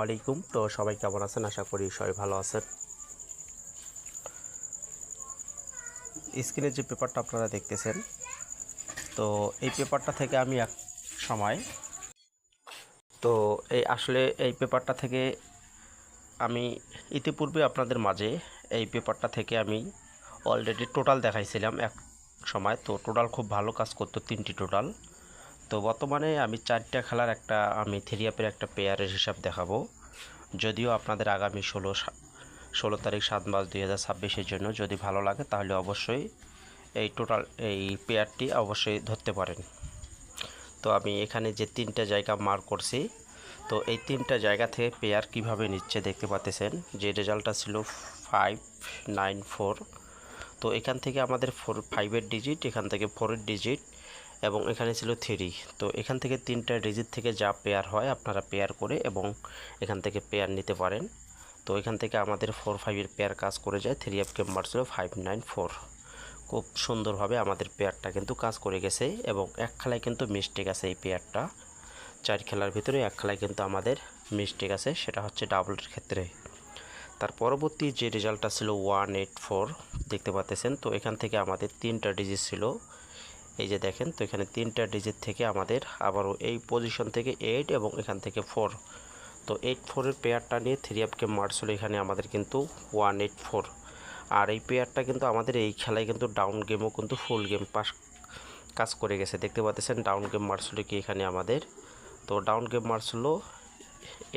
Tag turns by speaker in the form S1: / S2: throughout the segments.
S1: আলাইকুম। তো সবাই কেমন আছেন? আশা করি সবাই ভালো আছেন। স্ক্রিনে যে পেপারটা আপনারা দেখতেছেন, তো এই পেপারটা থেকে আমি এক সময় তো এই পেপারটা থেকে আমি ইতিপূর্বে আপনাদের মাঝে এই পেপারটা থেকে আমি অলরেডি টোটাল দেখাইছিলাম এক সময়। তো টোটাল খুব ভালো কাজ করতো, 3টি টোটাল। তো বর্তমানে আমি 4টা খেলার আমি থ্রি আপের একটা পেয়ারের হিসাব দেখাবো। যদিও আপনাদের আগামী 16 তারিখ 7 মাস 2026-এর জন্য যদি ভালো লাগে তাহলে অবশ্যই এই পেয়ারটি অবশ্যই ধরতে পারেন। তো আমি এখানে যে 3টা জায়গা মার্ক করছি, তো এই 3টা জায়গা থেকে পেয়ার কিভাবে নিচ্ছে দেখতে পাচ্ছেন। যে রেজাল্টটা ছিল 594, তো এখান থেকে আমাদের 5-এর ডিজিট, এখান থেকে 4-এর ডিজিট এবং এখানে ছিল 3। তো এখান থেকে 3টা ডিজিট থেকে যা পেয়ার হয় আপনারা পেয়ার করে এবং এখান থেকে পেয়ার নিতে পারেন। তো এখান থেকে আমাদের 4-5-এর পেয়ার কাজ করে যায়। 3 অফ গেম মার্ক ছিল 594। খুব সুন্দরভাবে আমাদের পেয়ারটা কিন্তু কাজ করে গেছে এবং এক খেলায় কিন্তু মিস্টেক আছে। এই পেয়ারটা 4 খেলার ভিতরে এক খেলায় কিন্তু আমাদের মিস্টেক আছে, সেটা হচ্ছে ডাবলের ক্ষেত্রে। তার পরবর্তী যে রেজাল্টটা ছিল 184 দেখতে পাচ্ছেন। তো এখান থেকে আমাদের 3টা ডিজিট ছিল, এই যে দেখেন। তো এখানে 3টা ডিজিট থেকে আমাদের আবারও এই পজিশন থেকে 8 এবং এখান থেকে 4। তো 8-4-এর পেয়ারটা নিয়ে 3 অফ গেম মার্কস হলো এখানে আমাদের কিন্তু 184। আর এই পেয়ারটা কিন্তু আমাদের এই খেলায় কিন্তু ডাউন গেমও কিন্তু ফুল গেম পাস কাজ করে গেছে দেখতে পাচ্ছেন। ডাউন গেম মার্কস হলো কি এখানে আমাদের, তো ডাউন গেম মার্কস হলো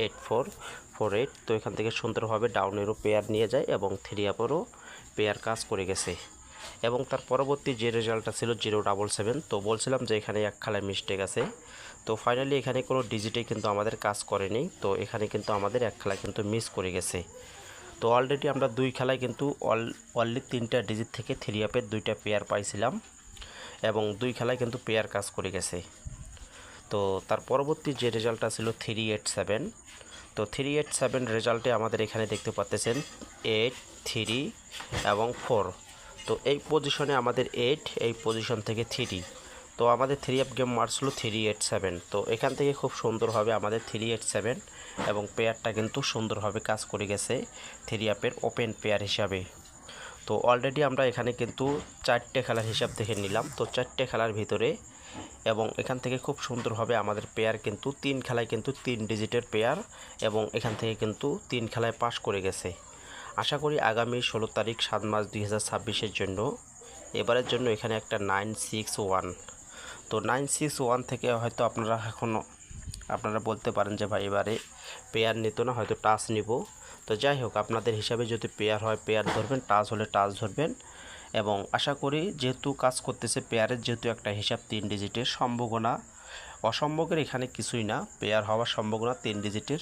S1: 8448। তো এখান থেকে সুন্দরভাবে ডাউনেরও পেয়ার নিয়ে যায় এবং 3 আপেরও পেয়ার কাজ করে গেছে। এবং তার পরবর্তী যে রেজাল্টটা ছিল 077, তো বলছিলাম যে এখানে এক খেলায় মিস্টেক আছে। তো ফাইনালি এখানে কোনো ডিজিটে কিন্তু আমাদের কাজ করেনি। তো এখানে কিন্তু আমাদের এক খেলায় কিন্তু মিস করে গেছে। তো অলরেডি আমরা 2 খেলায় কিন্তু অনলি 3টা ডিজিট থেকে 3 আপের 2টা পেয়ার পাইছিলাম এবং 2 খেলায় কিন্তু পেয়ার কাজ করে গেছে। তো তার পরবর্তী যে রেজাল্টটা ছিল 387, তো 387 রেজাল্টে আমাদের এখানে দেখতে পাচ্ছেন 8, 3 এবং 4। তো এই পজিশনে আমাদের 8, এই পজিশন থেকে 3। তো আমাদের 3 আপ গেম মার্কস হলো 387। তো এখান থেকে খুব সুন্দরভাবে আমাদের 387 এবং পেয়ারটা কিন্তু সুন্দরভাবে কাজ করে গেছে 3 আপের ওপেন পেয়ার হিসাবে। তো অলরেডি আমরা এখানে কিন্তু 4টে খেলার হিসাব দেখে নিলাম। তো 4টে খেলার ভিতরে এবং এখান থেকে খুব সুন্দরভাবে আমাদের পেয়ার কিন্তু 3 খেলায় কিন্তু 3 ডিজিটের পেয়ার এবং এখান থেকে কিন্তু 3 খেলায় পাস করে গেছে। আশা করি আগামী 16 তারিখ 7 মাস 2026-এর জন্য এবারের জন্য এখানে একটা 961। তো 961 থেকে হয়তো আপনারা বলতে পারেন যে ভাই এবারে পেয়ার নিত না, হয়তো টাচ নিব। তো যাই হোক, আপনাদের হিসাবে যদি পেয়ার হয় পেয়ার ধরবেন, টাচ হলে টাচ ধরবেন। এবং আশা করি যেহেতু কাজ করতেছে পেয়ারের, যেহেতু একটা হিসাব 3 ডিজিটের, অসম্ভবের এখানে কিছুই না। পেয়ার হওয়ার সম্ভাবনা 3 ডিজিটের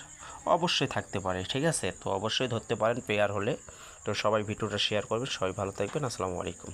S1: অবশ্যই থাকতে পারে, ঠিক আছে। তো অবশ্যই ধরতে পারেন পেয়ার হলে। তো সবাই ভিডিওটা শেয়ার করবেন। সবাই ভালো থাকবেন। আসসালামু আলাইকুম।